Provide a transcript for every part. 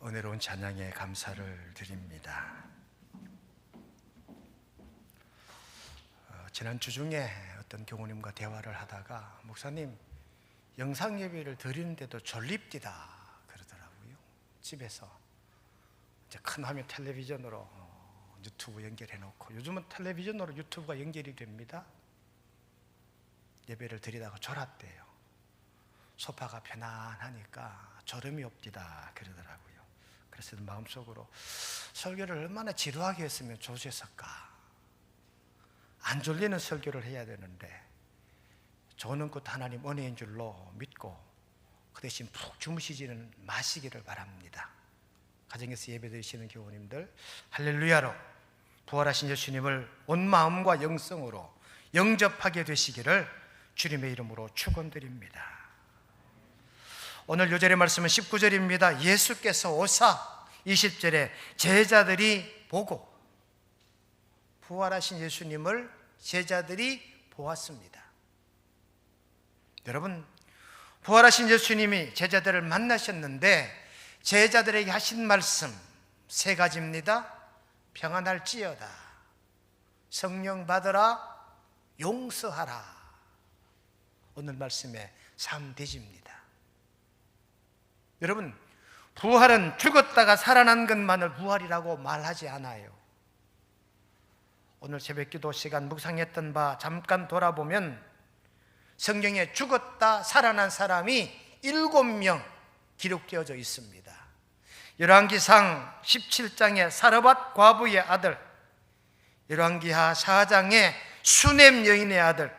은혜로운 찬양에 감사를 드립니다. 지난 주 중에 어떤 교우님과 대화를 하다가 목사님 영상 예배를 드리는데도 졸립디다 그러더라고요. 집에서 이제 큰 화면 텔레비전으로 유튜브 연결해 놓고, 요즘은 텔레비전으로 유튜브가 연결이 됩니다. 예배를 드리다가 졸았대요. 소파가 편안하니까 졸음이 없디다 그러더라고요. 그래서 마음속으로 설교를 얼마나 지루하게 했으면 좋으셨을까. 안 졸리는 설교를 해야 되는데 저는 곧 하나님 은혜인 줄로 믿고 그 대신 푹 주무시지는 마시기를 바랍니다. 가정에서 예배 드리시는 교우님들, 할렐루야로 부활하신 예수님을 온 마음과 영성으로 영접하게 되시기를 주님의 이름으로 축원드립니다. 오늘 요절의 말씀은 19절입니다. 예수께서 오사, 20절에 제자들이 보고, 부활하신 예수님을 제자들이 보았습니다. 여러분, 부활하신 예수님이 제자들을 만나셨는데 제자들에게 하신 말씀 세 가지입니다. 평안할지어다, 성령 받으라, 용서하라. 오늘 말씀의 3대지입니다. 여러분, 부활은 죽었다가 살아난 것만을 부활이라고 말하지 않아요. 오늘 새벽기도 시간 묵상했던 바 잠깐 돌아보면 성경에 죽었다 살아난 사람이 7명 기록되어져 있습니다. 열왕기상 17장에 사르밧 과부의 아들, 열왕기하 4장에 수넴 여인의 아들,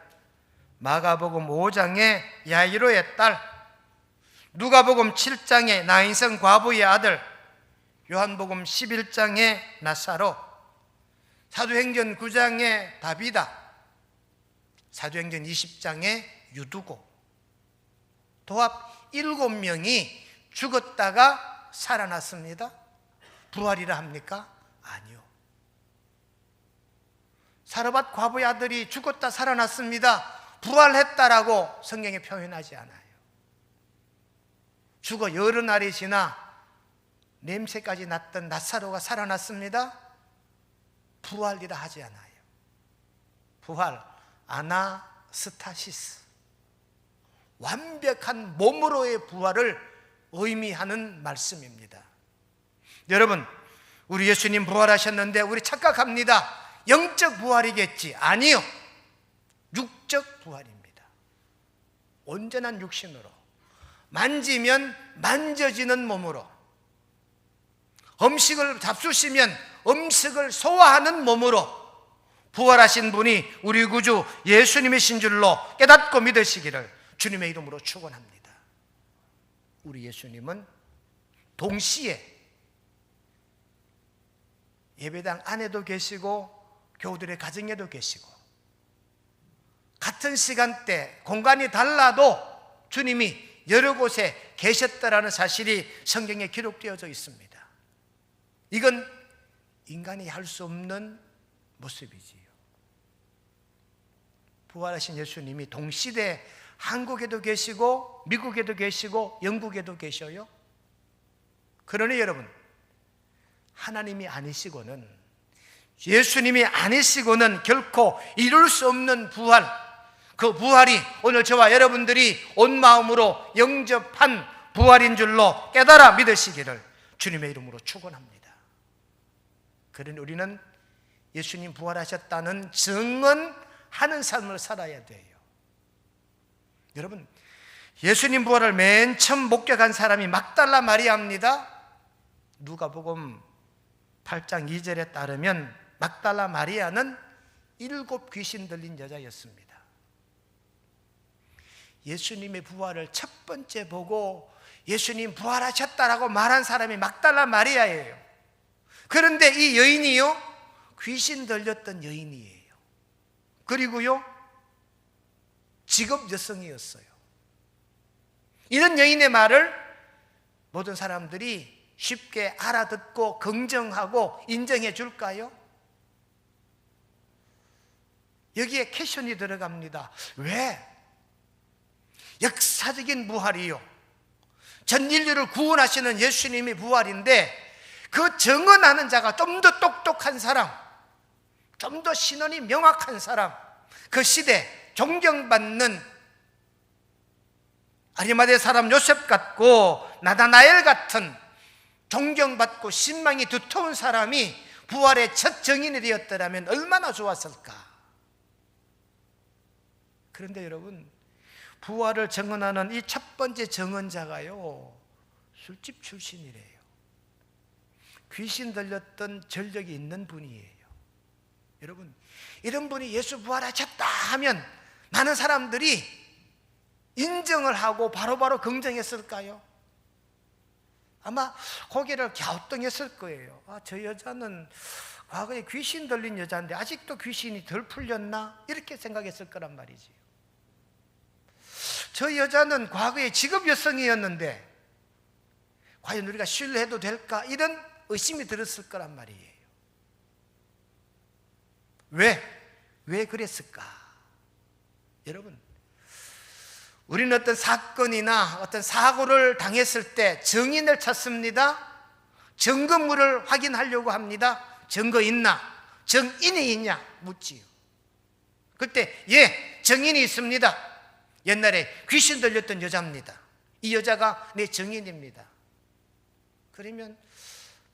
마가복음 5장에 야이로의 딸, 누가복음 7장에 나인성 과부의 아들, 요한복음 11장에 나사로, 사도행전 9장에 다비다, 사도행전 20장에 유두고, 도합 7명이 죽었다가 살아났습니다. 부활이라 합니까? 아니요. 사르밧 과부의 아들이 죽었다 살아났습니다. 부활했다라고 성경에 표현하지 않아요. 죽어 여러 날이 지나 냄새까지 났던 나사로가 살아났습니다. 부활이라 하지 않아요. 부활, 아나스타시스, 완벽한 몸으로의 부활을 의미하는 말씀입니다. 여러분, 우리 예수님 부활하셨는데 우리 착각합니다. 영적 부활이겠지. 아니요, 육적 부활입니다. 온전한 육신으로, 만지면 만져지는 몸으로, 음식을 잡수시면 음식을 소화하는 몸으로 부활하신 분이 우리 구주 예수님이신 줄로 깨닫고 믿으시기를 주님의 이름으로 축원합니다. 우리 예수님은 동시에 예배당 안에도 계시고 교우들의 가정에도 계시고, 같은 시간대 공간이 달라도 주님이 여러 곳에 계셨다라는 사실이 성경에 기록되어져 있습니다. 이건 인간이 할 수 없는 모습이지요. 부활하신 예수님이 동시대 한국에도 계시고 미국에도 계시고 영국에도 계셔요. 그러니 여러분, 하나님이 아니시고는, 예수님이 아니시고는 결코 이룰 수 없는 부활, 그 부활이 오늘 저와 여러분들이 온 마음으로 영접한 부활인 줄로 깨달아 믿으시기를 주님의 이름으로 축원합니다. 그러니 우리는 예수님 부활하셨다는 증언하는 삶을 살아야 돼요. 여러분, 예수님 부활을 맨 처음 목격한 사람이 막달라 마리아입니다. 누가복음 8장 2절에 따르면 막달라 마리아는 7 귀신 들린 여자였습니다. 예수님의 부활을 첫 번째 보고 예수님 부활하셨다라고 말한 사람이 막달라 마리아예요. 그런데 이 여인이요, 귀신 들렸던 여인이에요. 그리고요, 직업 여성이었어요. 이런 여인의 말을 모든 사람들이 쉽게 알아듣고 긍정하고 인정해 줄까요? 여기에 퀘션이 들어갑니다. 왜? 역사적인 부활이요, 전 인류를 구원하시는 예수님이 부활인데, 그 증언하는 자가 좀 더 똑똑한 사람, 좀 더 신원이 명확한 사람, 그 시대 존경받는 아리마대 사람 요셉 같고 나다나엘 같은 존경받고 신망이 두터운 사람이 부활의 첫 증인이 되었더라면 얼마나 좋았을까. 그런데 여러분, 부활을 증언하는 이 첫 번째 증언자가요, 술집 출신이래요. 귀신 들렸던 전력이 있는 분이에요. 여러분, 이런 분이 예수 부활하셨다 하면 많은 사람들이 인정을 하고 바로바로 긍정했을까요? 아마 고개를 갸우뚱했을 거예요. 저 여자는 과거에 귀신 들린 여자인데 아직도 귀신이 덜 풀렸나? 이렇게 생각했을 거란 말이지. 저 여자는 과거에 직업 여성이었는데 과연 우리가 신뢰해도 될까? 이런 의심이 들었을 거란 말이에요. 왜 그랬을까? 여러분, 우리는 어떤 사건이나 어떤 사고를 당했을 때 증인을 찾습니다. 증거물을 확인하려고 합니다. 증거 있나? 증인이 있냐? 묻지요. 그때 증인이 있습니다. 옛날에 귀신 들렸던 여자입니다. 이 여자가 내 증인입니다. 그러면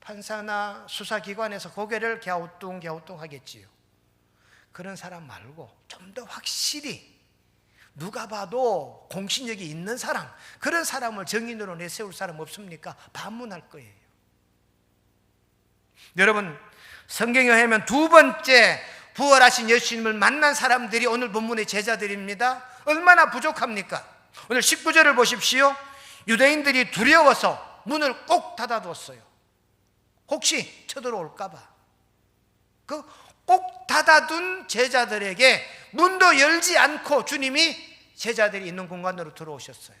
판사나 수사기관에서 고개를 갸우뚱 하겠지요. 그런 사람 말고 좀 더 확실히 누가 봐도 공신력이 있는 사람, 그런 사람을 증인으로 내세울 사람 없습니까? 반문할 거예요. 여러분, 성경에 의하면 두 번째 부활하신 예수님을 만난 사람들이 오늘 본문의 제자들입니다. 얼마나 부족합니까? 오늘 19절을 보십시오. 유대인들이 두려워서 문을 꼭 닫아뒀어요. 혹시 쳐들어올까 봐. 그 꼭 닫아둔 제자들에게 문도 열지 않고 주님이 제자들이 있는 공간으로 들어오셨어요.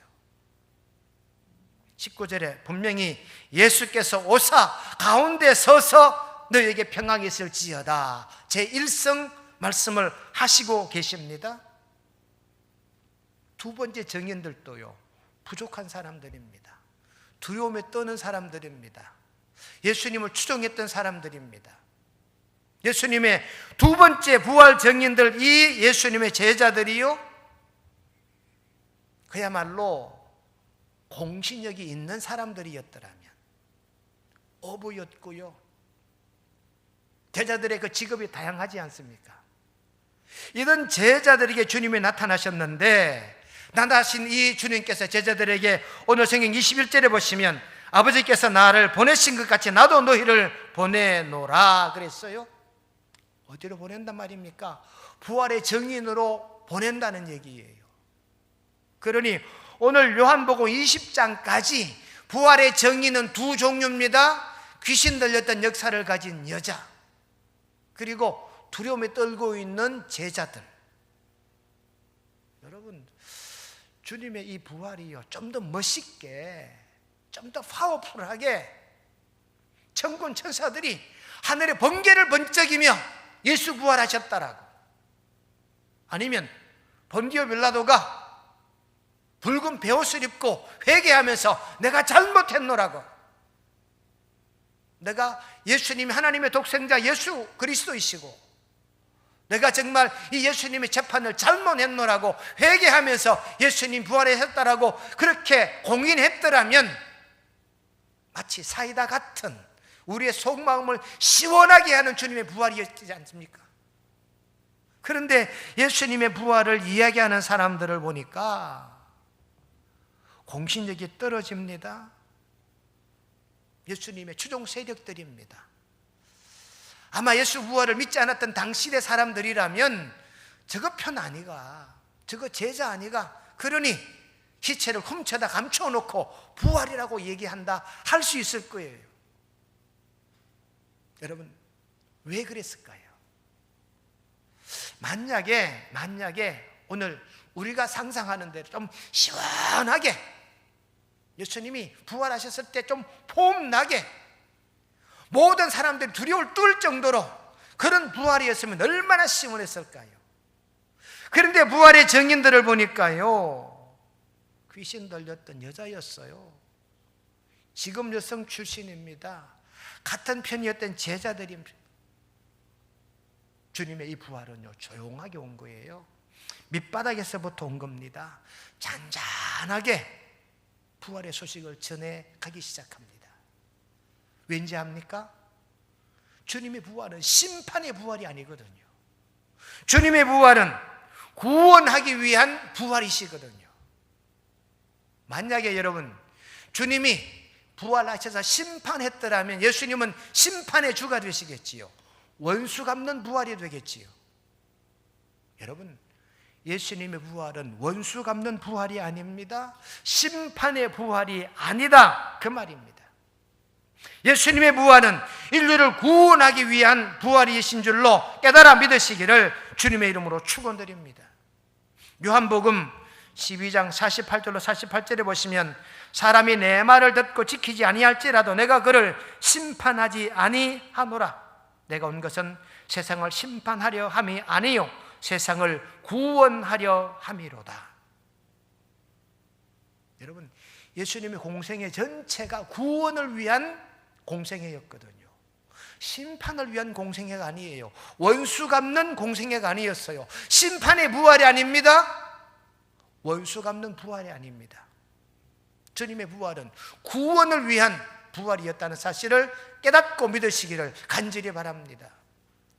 19절에 분명히 예수께서 오사 가운데 서서 너에게 평강이 있을지어다, 제1성 말씀을 하시고 계십니다. 두 번째 증인들도요, 부족한 사람들입니다. 두려움에 떠는 사람들입니다. 예수님을 추종했던 사람들입니다. 예수님의 두 번째 부활 증인들, 이 예수님의 제자들이요, 그야말로 공신력이 있는 사람들이었더라면 어부였고요, 제자들의 그 직업이 다양하지 않습니까? 이런 제자들에게 주님이 나타나셨는데, 나타나신 이 주님께서 제자들에게 오늘 성경 21절에 보시면 아버지께서 나를 보내신 것 같이 나도 너희를 보내노라 그랬어요. 어디로 보낸단 말입니까? 부활의 증인으로 보낸다는 얘기예요. 그러니 오늘 요한복음 20장까지 부활의 증인은 두 종류입니다. 귀신 들렸던 역사를 가진 여자, 그리고 두려움에 떨고 있는 제자들. 여러분, 주님의 이 부활이요, 좀 더 멋있게, 좀 더 파워풀하게 천군 천사들이 하늘에 번개를 번쩍이며 예수 부활하셨다라고, 아니면 본디오 빌라도가 붉은 베옷을 입고 회개하면서 내가 잘못했노라고, 내가 예수님이 하나님의 독생자 예수 그리스도이시고 내가 정말 이 예수님의 재판을 잘못했노라고 회개하면서 예수님 부활하셨다라고 그렇게 공인했더라면 마치 사이다 같은 우리의 속마음을 시원하게 하는 주님의 부활이었지 않습니까? 그런데 예수님의 부활을 이야기하는 사람들을 보니까 공신력이 떨어집니다. 예수님의 추종 세력들입니다. 아마 예수 부활을 믿지 않았던 당시의 사람들이라면 저거 편 아니가, 저거 제자 아니가, 그러니 시체를 훔쳐다 감춰놓고 부활이라고 얘기한다 할 수 있을 거예요. 여러분, 왜 그랬을까요? 만약에 오늘 우리가 상상하는 대로 좀 시원하게 예수님이 부활하셨을 때 좀 폼나게 모든 사람들이 두려움을 뚫을 정도로 그런 부활이었으면 얼마나 시원했을까요? 그런데 부활의 증인들을 보니까요, 귀신 들렸던 여자였어요. 직업 여성 출신입니다. 같은 편이었던 제자들이 주님의 이 부활은요 조용하게 온 거예요. 밑바닥에서부터 온 겁니다. 잔잔하게 부활의 소식을 전해가기 시작합니다. 왠지 압니까? 주님의 부활은 심판의 부활이 아니거든요. 주님의 부활은 구원하기 위한 부활이시거든요. 만약에 여러분 주님이 부활하셔서 심판했더라면 예수님은 심판의 주가 되시겠지요. 원수 갚는 부활이 되겠지요. 여러분 예수님의 부활은 원수 갚는 부활이 아닙니다. 심판의 부활이 아니다 그 말입니다. 예수님의 부활은 인류를 구원하기 위한 부활이신 줄로 깨달아 믿으시기를 주님의 이름으로 축원드립니다. 요한복음 12장 48절로 48절에 보시면 사람이 내 말을 듣고 지키지 아니할지라도 내가 그를 심판하지 아니하노라. 내가 온 것은 세상을 심판하려 함이 아니요 세상을 구원하려 함이로다. 여러분 예수님의 공생애 전체가 구원을 위한 공생애였거든요. 심판을 위한 공생애가 아니에요. 원수 갚는 공생애가 아니었어요. 심판의 부활이 아닙니다. 원수 갚는 부활이 아닙니다. 주님의 부활은 구원을 위한 부활이었다는 사실을 깨닫고 믿으시기를 간절히 바랍니다.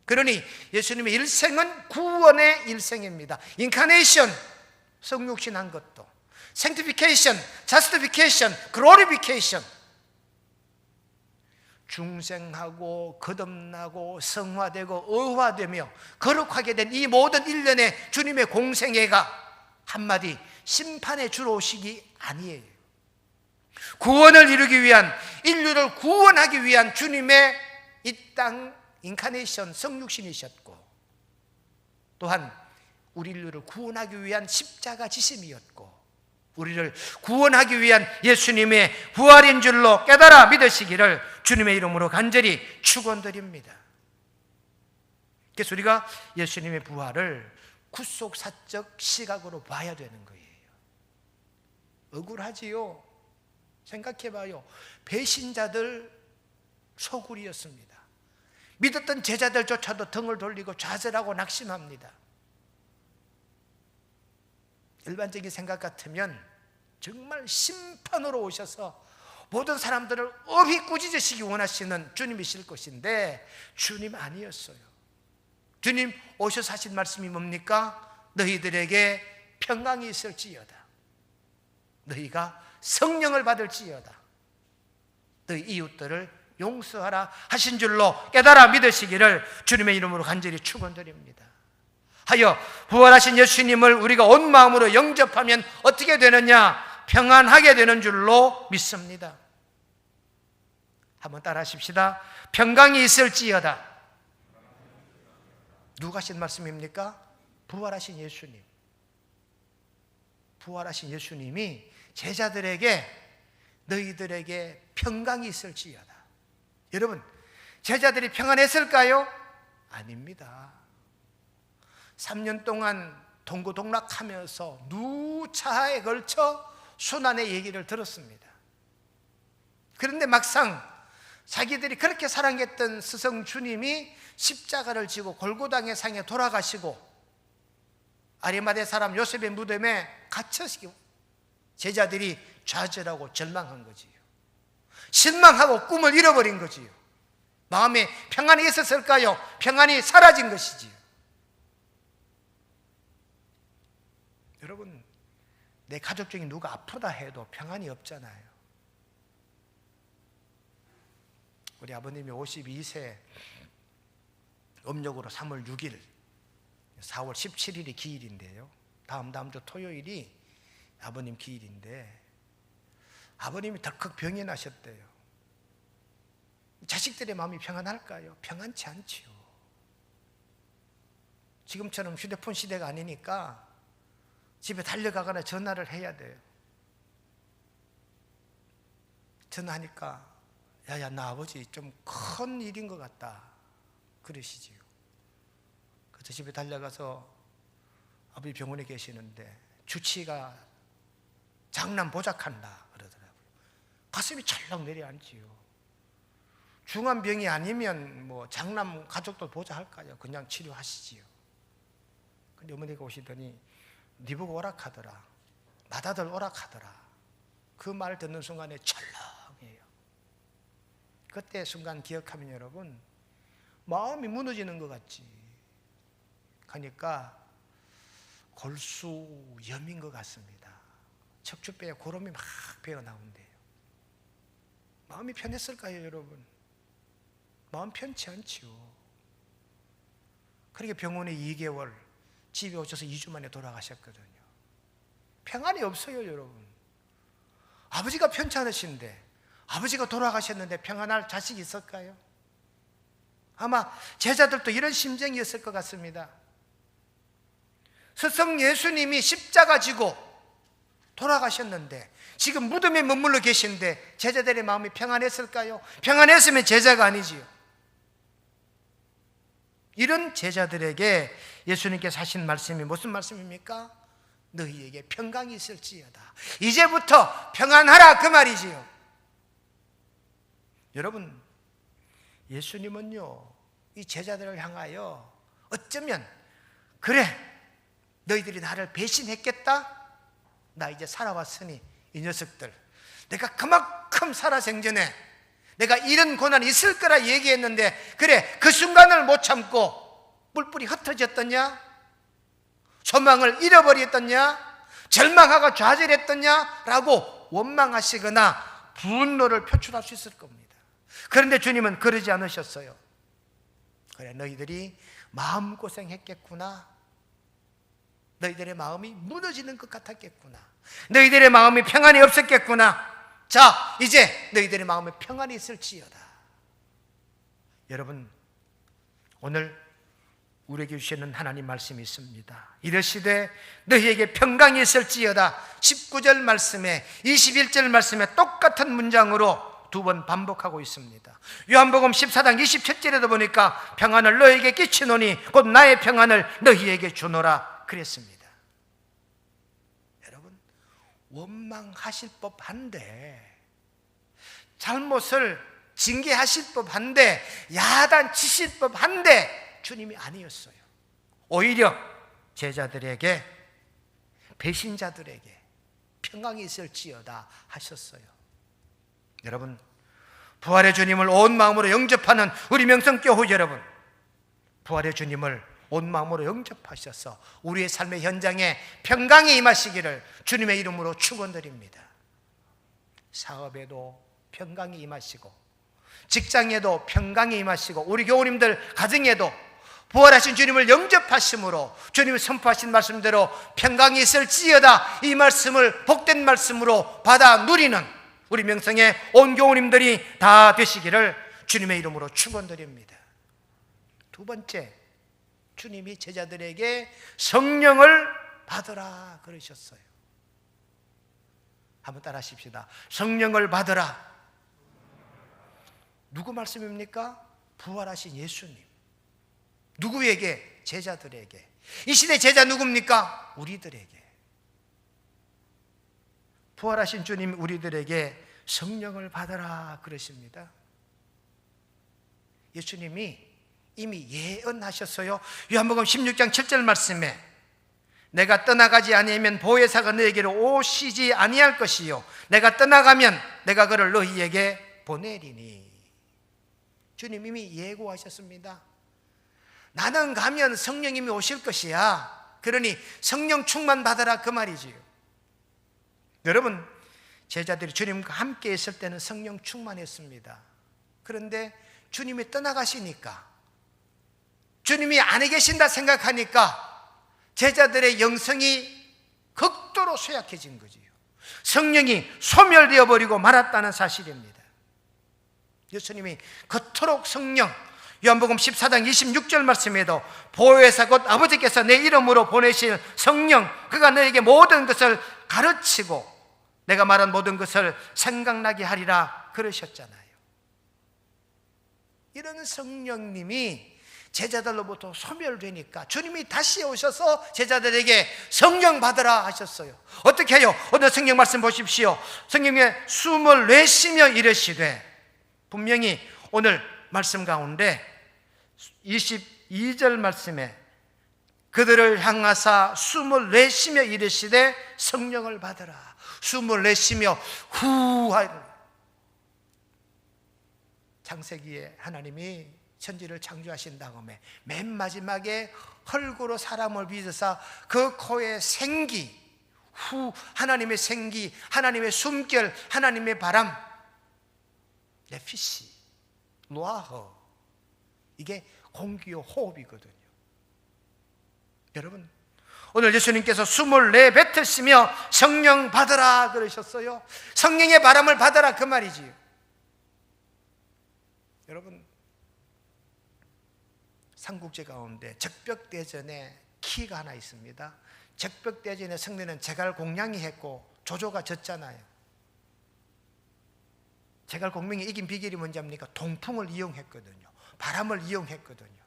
그러니 예수님의 일생은 구원의 일생입니다. 인카네이션, 성육신한 것도, sanctification, justification, glorification, 중생하고 거듭나고 성화되고 의화되며 거룩하게 된 이 모든 일련의 주님의 공생애가 한마디 심판의 주로 오시기 아니에요. 구원을 이루기 위한, 인류를 구원하기 위한 주님의 이 땅 인카네이션 성육신이셨고, 또한 우리 인류를 구원하기 위한 십자가 지심이었고, 우리를 구원하기 위한 예수님의 부활인 줄로 깨달아 믿으시기를 주님의 이름으로 간절히 축원드립니다. 그래서 우리가 예수님의 부활을 구속사적 시각으로 봐야 되는 거예요. 억울하지요? 생각해봐요. 배신자들 소굴이었습니다. 믿었던 제자들조차도 등을 돌리고 좌절하고 낙심합니다. 일반적인 생각 같으면 정말 심판으로 오셔서 모든 사람들을 업이 꾸짖으시기 원하시는 주님이실 것인데 주님 아니었어요. 주님 오셔서 하신 말씀이 뭡니까? 너희들에게 평강이 있을지어다. 너희가 성령을 받을지어다. 너희 이웃들을 용서하라 하신 줄로 깨달아 믿으시기를 주님의 이름으로 간절히 축원드립니다. 하여 부활하신 예수님을 우리가 온 마음으로 영접하면 어떻게 되느냐? 평안하게 되는 줄로 믿습니다. 한번 따라 하십시다. 평강이 있을지어다. 누가 하신 말씀입니까? 부활하신 예수님. 부활하신 예수님이 제자들에게 너희들에게 평강이 있을지어다. 여러분, 제자들이 평안했을까요? 아닙니다. 3년 동안 동고동락하면서 누차에 걸쳐 순환의 얘기를 들었습니다. 그런데 막상 자기들이 그렇게 사랑했던 스승 주님이 십자가를 지고 골고다의 상에 돌아가시고 아리마대 사람 요셉의 무덤에 갇혀시고 제자들이 좌절하고 절망한 거지요. 실망하고 꿈을 잃어버린 거지요. 마음에 평안이 있었을까요? 평안이 사라진 것이지요. 여러분, 내 가족 중에 누가 아프다 해도 평안이 없잖아요. 우리 아버님이 52세 음력으로 3월 6일 4월 17일이 기일인데요, 다음 주 토요일이 아버님 기일인데 아버님이 덜컥 병이 나셨대요. 자식들의 마음이 평안할까요? 평안치 않지요. 지금처럼 휴대폰 시대가 아니니까 집에 달려가거나 전화를 해야 돼요. 전화하니까 야야 나 아버지 좀 큰 일인 것 같다 그러시지요. 그래서 집에 달려가서 아버지 병원에 계시는데 주치의가 장남 보작한다 그러더라고요. 가슴이 철렁 내려앉지요. 중한 병이 아니면 뭐 장남 가족도 보자 할까요? 그냥 치료하시지요. 근데 어머니가 오시더니 네 보고 오락하더라, 맏아들 오락하더라. 그 말 듣는 순간에 철렁해요. 그때 순간 기억하면 여러분 마음이 무너지는 것 같지. 그러니까 골수염인 것 같습니다. 척추뼈에 고름이 막 배어나온대요. 마음이 편했을까요 여러분? 마음 편치 않지요. 그렇게 병원에 2개월, 집에 오셔서 2주 만에 돌아가셨거든요. 평안이 없어요 여러분. 아버지가 편찮으신데, 아버지가 돌아가셨는데 평안할 자식이 있을까요? 아마 제자들도 이런 심정이었을 것 같습니다. 스승 예수님이 십자가 지고 돌아가셨는데 지금 무덤에 머물러 계신데 제자들의 마음이 평안했을까요? 평안했으면 제자가 아니지요. 이런 제자들에게 예수님께서 하신 말씀이 무슨 말씀입니까? 너희에게 평강이 있을지어다. 이제부터 평안하라, 그 말이지요. 여러분, 예수님은요 이 제자들을 향하여 어쩌면 그래, 너희들이 나를 배신했겠다. 나 이제 살아왔으니 이 녀석들, 내가 그만큼 살아생전에 내가 이런 고난이 있을 거라 얘기했는데 그래, 그 순간을 못 참고 뿔뿔이 흩어졌더냐? 소망을 잃어버렸더냐? 절망하고 좌절했더냐? 라고 원망하시거나 분노를 표출할 수 있을 겁니다. 그런데 주님은 그러지 않으셨어요. 그래, 너희들이 마음고생했겠구나. 너희들의 마음이 무너지는 것 같았겠구나. 너희들의 마음이 평안이 없었겠구나. 자, 이제 너희들의 마음에 평안이 있을지어다. 여러분, 오늘 우리에게 주시는 하나님 말씀이 있습니다. 이르시되 너희에게 평강이 있을지어다. 19절 말씀에 21절 말씀에 똑같은 문장으로 두 번 반복하고 있습니다. 요한복음 14장 27절에도 보니까 평안을 너희에게 끼치노니 곧 나의 평안을 너희에게 주노라 그랬습니다. 여러분, 원망하실 법한데, 잘못을 징계하실 법한데, 야단치실 법한데 주님이 아니었어요. 오히려 제자들에게, 배신자들에게 평강이 있을지어다 하셨어요. 여러분, 부활의 주님을 온 마음으로 영접하는 우리 명성교회 여러분, 부활의 주님을 온 마음으로 영접하셔서 우리의 삶의 현장에 평강이 임하시기를 주님의 이름으로 축원드립니다. 사업에도 평강이 임하시고, 직장에도 평강이 임하시고, 우리 교우님들 가정에도 부활하신 주님을 영접하심으로 주님이 선포하신 말씀대로 평강이 있을지어다, 이 말씀을 복된 말씀으로 받아 누리는 우리 명성의 온 교우님들이 다 되시기를 주님의 이름으로 축원드립니다. 두 번째, 주님이 제자들에게 성령을 받으라 그러셨어요. 한번 따라 하십시다. 성령을 받으라. 누구 말씀입니까? 부활하신 예수님. 누구에게? 제자들에게. 이 시대 제자 누굽니까? 우리들에게. 부활하신 주님 우리들에게 성령을 받으라 그러십니다. 예수님이 이미 예언하셨어요. 요한복음 16장 7절 말씀에 내가 떠나가지 아니하면 보혜사가 너에게로 오시지 아니할 것이요 내가 떠나가면 내가 그를 너희에게 보내리니. 주님 이미 예고하셨습니다. 나는 가면 성령님이 오실 것이야. 그러니 성령 충만 받아라 그 말이지요. 여러분, 제자들이 주님과 함께 있을 때는 성령 충만했습니다. 그런데 주님이 떠나가시니까, 주님이 안에 계신다 생각하니까 제자들의 영성이 극도로 쇠약해진 거지요. 성령이 소멸되어 버리고 말았다는 사실입니다. 예수님이 그토록 성령, 요한복음 14장 26절 말씀에도 보혜사 곧 아버지께서 내 이름으로 보내실 성령, 그가 너에게 모든 것을 가르치고 내가 말한 모든 것을 생각나게 하리라 그러셨잖아요. 이런 성령님이 제자들로부터 소멸되니까 주님이 다시 오셔서 제자들에게 성령 받으라 하셨어요. 어떻게 해요? 오늘 성경 말씀 보십시오. 성경에 숨을 내쉬며 이르시되, 분명히 오늘 말씀 가운데 22절 말씀에 그들을 향하사 숨을 내쉬며 이르시되 성령을 받으라. 숨을 내쉬며 후 하는, 창세기에 하나님이 천지를 창조하신 다음에 맨 마지막에 흙으로 사람을 빚으사 그 코에 생기, 후, 하나님의 생기, 하나님의 숨결, 하나님의 바람, 네피시, 루아흐, 이게 공기요 호흡이거든요. 여러분, 오늘 예수님께서 숨을 내뱉으시며 성령 받으라 그러셨어요. 성령의 바람을 받으라 그 말이지요. 여러분, 삼국지 가운데 적벽대전에 키가 하나 있습니다. 적벽대전에 승리는 제갈공명이 했고 조조가 졌잖아요. 제갈공명이 이긴 비결이 뭔지 압니까? 동풍을 이용했거든요. 바람을 이용했거든요.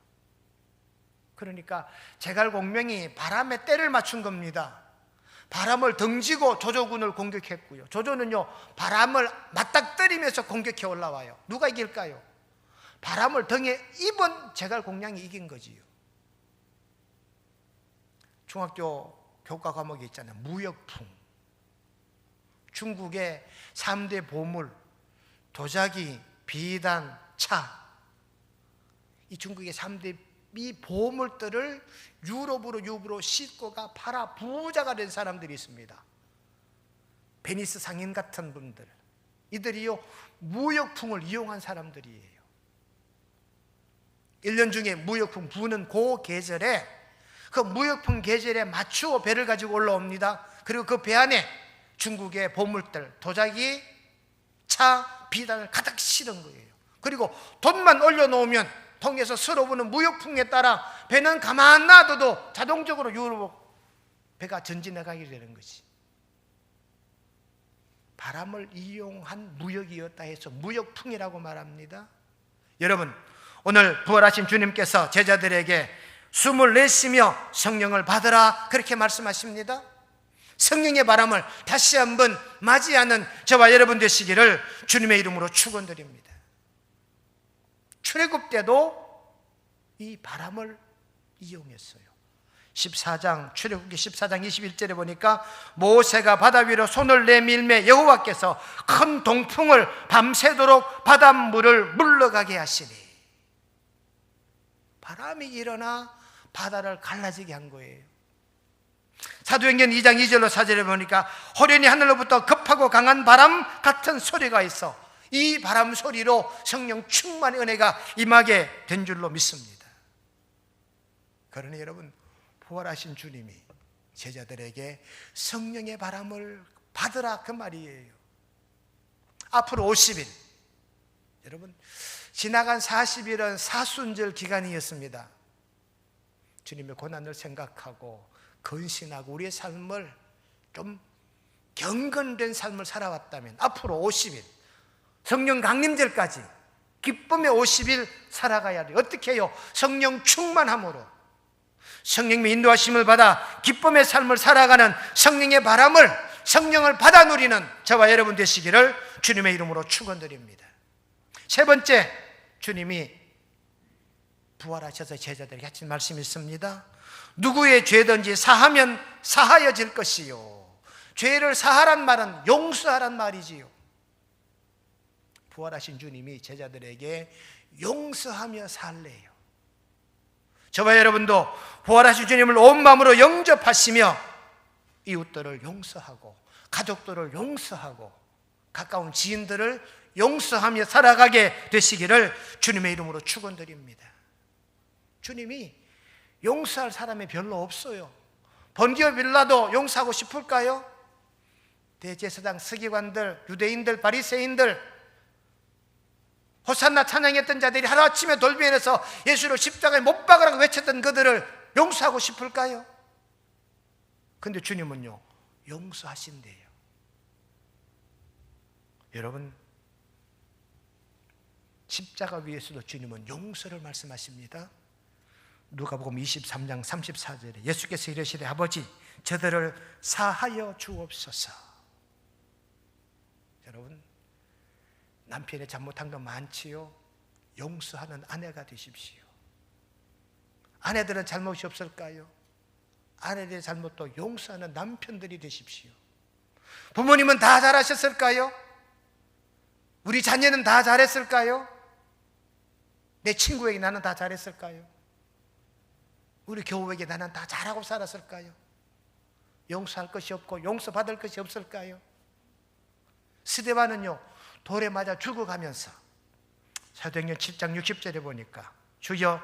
그러니까 제갈공명이 바람에 때를 맞춘 겁니다. 바람을 던지고 조조군을 공격했고요. 조조는요, 바람을 맞닥뜨리면서 공격해 올라와요. 누가 이길까요? 바람을 등에 입은 제갈공명이 이긴 거지요. 중학교 교과 과목이 있잖아요. 무역풍. 중국의 3대 보물, 도자기, 비단, 차. 이 중국의 3대 이 보물들을 유럽으로 싣고가 팔아 부자가 된 사람들이 있습니다. 베니스 상인 같은 분들, 이들이요 무역풍을 이용한 사람들이에요. 1년 중에 무역풍 부는 그 계절에, 그 무역풍 계절에 맞추어 배를 가지고 올라옵니다. 그리고 그 배 안에 중국의 보물들, 도자기, 차, 비단을 가득 실은 거예요. 그리고 돈만 올려놓으면 통해서 쓸어오는 무역풍에 따라 배는 가만 놔둬도 자동적으로 유럽 배가 전진해 가게 되는 것이, 바람을 이용한 무역이었다 해서 무역풍이라고 말합니다. 여러분, 오늘 부활하신 주님께서 제자들에게 숨을 내쉬며 성령을 받으라 그렇게 말씀하십니다. 성령의 바람을 다시 한번 맞이하는 저와 여러분 되시기를 주님의 이름으로 축원드립니다. 출애굽 때도 이 바람을 이용했어요. 14장, 출애굽기 14장 21절에 보니까 모세가 바다 위로 손을 내밀매 여호와께서 큰 동풍을 밤새도록 바닷물을 물러가게 하시니, 바람이 일어나 바다를 갈라지게 한 거예요. 사도행전 2장 2절로 4절에 보니까 호련히 하늘로부터 급하고 강한 바람 같은 소리가 있어 이 바람 소리로 성령 충만의 은혜가 임하게 된 줄로 믿습니다. 그러니 여러분, 부활하신 주님이 제자들에게 성령의 바람을 받으라 그 말이에요. 앞으로 50일, 여러분, 지나간 40일은 사순절 기간이었습니다. 주님의 고난을 생각하고 근신하고 우리의 삶을 좀 경건된 삶을 살아왔다면 앞으로 50일, 성령 강림절까지 기쁨의 50일 살아가야 돼요. 어떻게 해요? 성령 충만함으로, 성령님의 인도하심을 받아 기쁨의 삶을 살아가는 성령의 바람을, 성령을 받아 누리는 저와 여러분 되시기를 주님의 이름으로 축원드립니다. 세 번째, 주님이 부활하셔서 제자들에게 하신 말씀이 있습니다. 누구의 죄든지 사하면 사하여질 것이요. 죄를 사하란 말은 용서하란 말이지요. 부활하신 주님이 제자들에게 용서하며 살래요. 저와 여러분도 부활하신 주님을 온 마음으로 영접하시며 이웃들을 용서하고 가족들을 용서하고 가까운 지인들을 용서하며 살아가게 되시기를 주님의 이름으로 축원드립니다. 주님이 용서할 사람이 별로 없어요. 번디오 빌라도 용서하고 싶을까요? 대제사장, 서기관들, 유대인들, 바리새인들, 호산나 찬양했던 자들이 하루아침에 돌변해서 예수를 십자가에 못 박으라고 외쳤던 그들을 용서하고 싶을까요? 근데 주님은요, 용서하신대요. 여러분, 십자가 위에서도 주님은 용서를 말씀하십니다. 누가복음 23장 34절에 예수께서 이르시되 아버지 저들을 사하여 주옵소서. 여러분, 남편이 잘못한 거 많지요? 용서하는 아내가 되십시오. 아내들은 잘못이 없을까요? 아내들의 잘못도 용서하는 남편들이 되십시오. 부모님은 다 잘하셨을까요? 우리 자녀는 다 잘했을까요? 내 친구에게 나는 다 잘했을까요? 우리 교우에게 나는 다 잘하고 살았을까요? 용서할 것이 없고 용서받을 것이 없을까요? 스데반은요, 돌에 맞아 죽어가면서 사도행전 7장 60절에 보니까 주여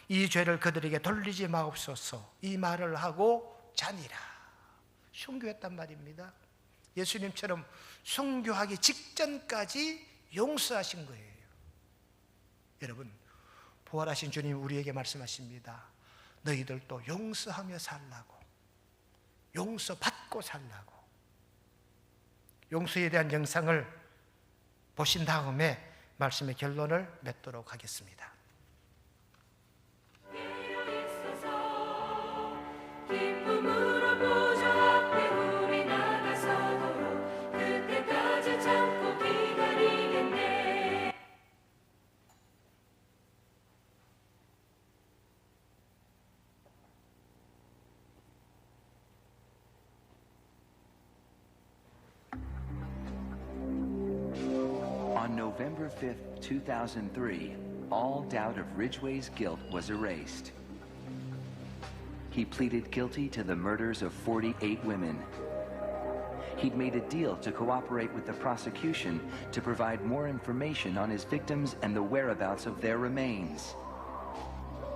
이 죄를 그들에게 돌리지 마옵소서 이 말을 하고 자니라. 순교했단 말입니다. 예수님처럼 순교하기 직전까지 용서하신 거예요. 여러분, 부활하신 주님 우리에게 말씀하십니다. 너희들도 용서하며 살라고, 용서받고 살라고. 용서에 대한 영상을 보신 다음에 말씀의 결론을 맺도록 하겠습니다. 기쁨으로 보좌 앞에 우리 나가서도록 그때까지 참고 기다리겠네. On November 5th, 2003, all doubt of Ridgway's guilt was erased. He pleaded guilty to the murders of 48 women. He'd made a deal to cooperate with the prosecution to provide more information on his victims and the whereabouts of their remains.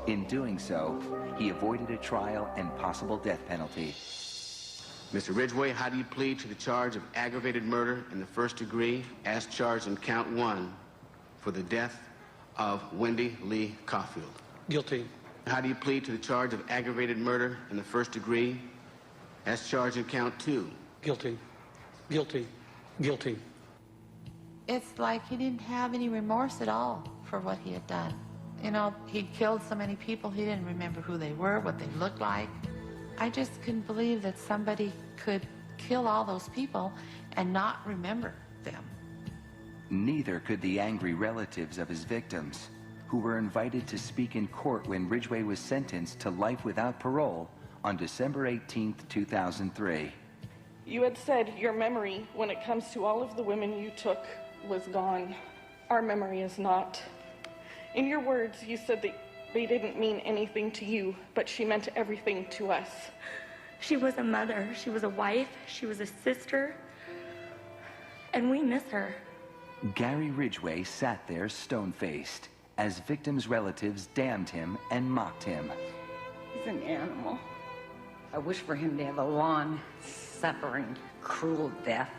In doing so, he avoided a trial and possible death penalty. Mr. Ridgway, how do you plead to the charge of aggravated murder in the first degree as charged in count 1 for the death of Wendy Lee Caulfield? Guilty. How do you plead to the charge of aggravated murder in the first degree as charged in count 2? Guilty. Guilty. Guilty. It's like he didn't have any remorse at all for what he had done. You know, he killed so many people, he didn't remember who they were, what they looked like. I just couldn't believe that somebody could kill all those people and not remember them. Neither could the angry relatives of his victims, who were invited to speak in court when Ridgway was sentenced to life without parole on December 18, 2003. You had said your memory, when it comes to all of the women you took, was gone. Our memory is not. In your words, you said that they didn't mean anything to you, but she meant everything to us. She was a mother, she was a wife, she was a sister, and we miss her. Gary Ridgway sat there stone-faced as victims' relatives damned him and mocked him. He's an animal. I wish for him to have a long, suffering, cruel death.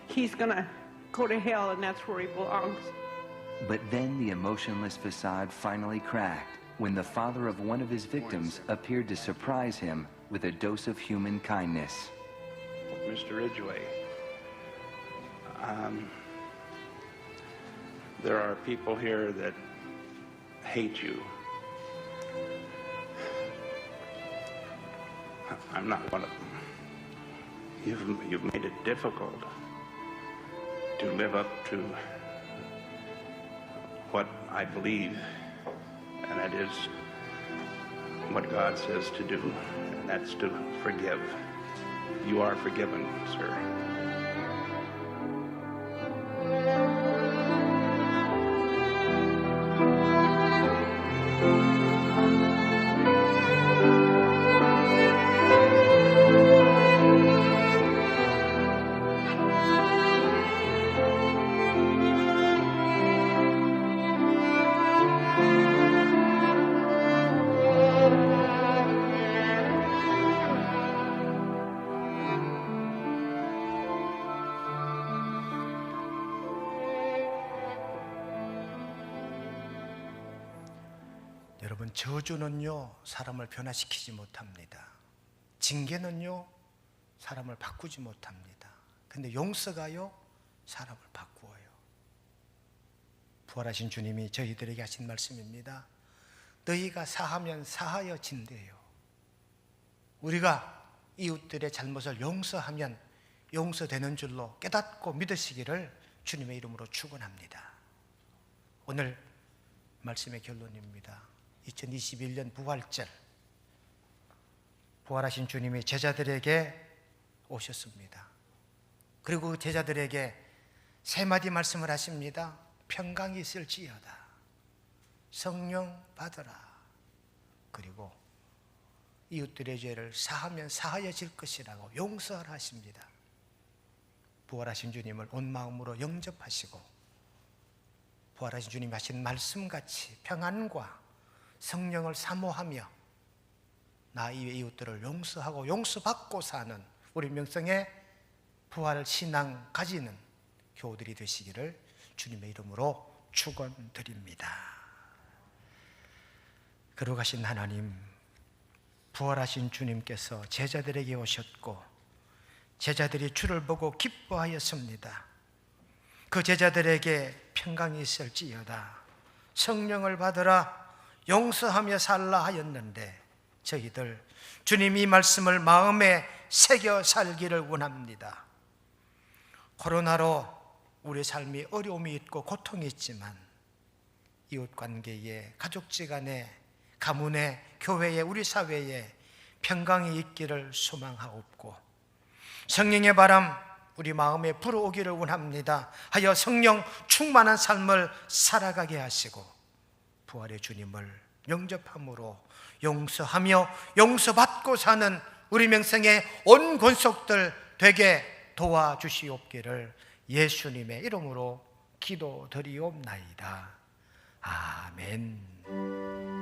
He's gonna go to hell, and that's where he belongs. But then the emotionless facade finally cracked when the father of one of his victims appeared to surprise him with a dose of human kindness. Mr. Ridgway, there are people here that hate you. I'm not one of them. You've made it difficult to live up to what I believe, and that is what God says to do, and that's to forgive. You are forgiven, sir. 여러분, 저주는요 사람을 변화시키지 못합니다. 징계는요 사람을 바꾸지 못합니다. 근데 용서가요 사람을 바꾸어요. 부활하신 주님이 저희들에게 하신 말씀입니다. 너희가 사하면 사하여진대요. 우리가 이웃들의 잘못을 용서하면 용서되는 줄로 깨닫고 믿으시기를 주님의 이름으로 축원합니다. 오늘 말씀의 결론입니다. 2021년 부활절, 부활하신 주님이 제자들에게 오셨습니다. 그리고 그 제자들에게 세 마디 말씀을 하십니다. 평강이 있을지어다. 성령 받으라. 그리고 이웃들의 죄를 사하면 사하여질 것이라고 용서하라 하십니다. 부활하신 주님을 온 마음으로 영접하시고 부활하신 주님이 하신 말씀같이 평안과 성령을 사모하며 나 이외 이웃들을 용서하고 용서받고 사는 우리 명성의 부활 신앙 가지는 교우들이 되시기를 주님의 이름으로 축원드립니다. 거룩하신 하나님, 부활하신 주님께서 제자들에게 오셨고 제자들이 주를 보고 기뻐하였습니다. 그 제자들에게 평강이 있을지어다. 성령을 받으라. 용서하며 살라 하였는데 저희들 주님 이 말씀을 마음에 새겨 살기를 원합니다. 코로나로 우리 삶이 어려움이 있고 고통이 있지만 이웃관계에, 가족지간에, 가문에, 교회에, 우리 사회에 평강이 있기를 소망하옵고 성령의 바람 우리 마음에 불어오기를 원합니다. 하여 성령 충만한 삶을 살아가게 하시고 부활의 주님을 영접함으로 용서하며 용서받고 사는 우리 명성의 온 권속들 되게 도와주시옵기를 예수님의 이름으로 기도드리옵나이다. 아멘.